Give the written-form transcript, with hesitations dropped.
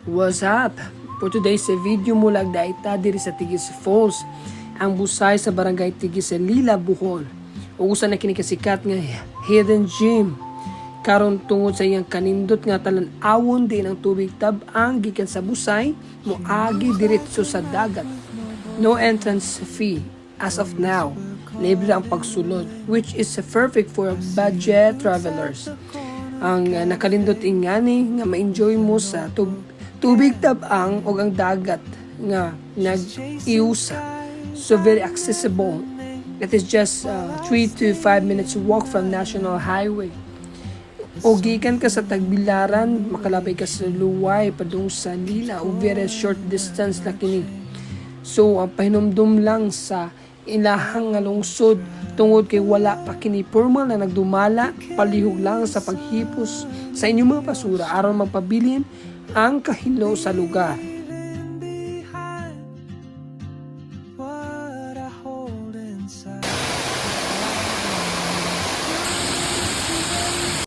What's up? For today's video mula daita diri sa Tigis Falls, ang busay sa barangay Tigis sa Lila, Bohol. Usa na kini kasikat nga hidden gem. Karon tungod sa iyang kanindot nga talan-awon din ang tubig tab-ang gikan sa busay moagi diretso sa dagat. No entrance fee as of now. Libre ang pagsulod, which is perfect for budget travelers. Ang nakalindot ingani nga ma-enjoy mo sa tubig tab-ang o ang dagat nga nag-iusa. So very accessible. It is just 3 to 5 minutes walk from National Highway. O gikan ka sa Tagbilaran, makalabay ka sa Luway padung sa Lila o very short distance na kini. So ang pahinumdum lang sa ilahang nga lungsod tungod kay wala pa kini formal na nagdumala, palihog lang sa paghipos sa inyong mga basura aron magpabilin ang kahilo sa lugar.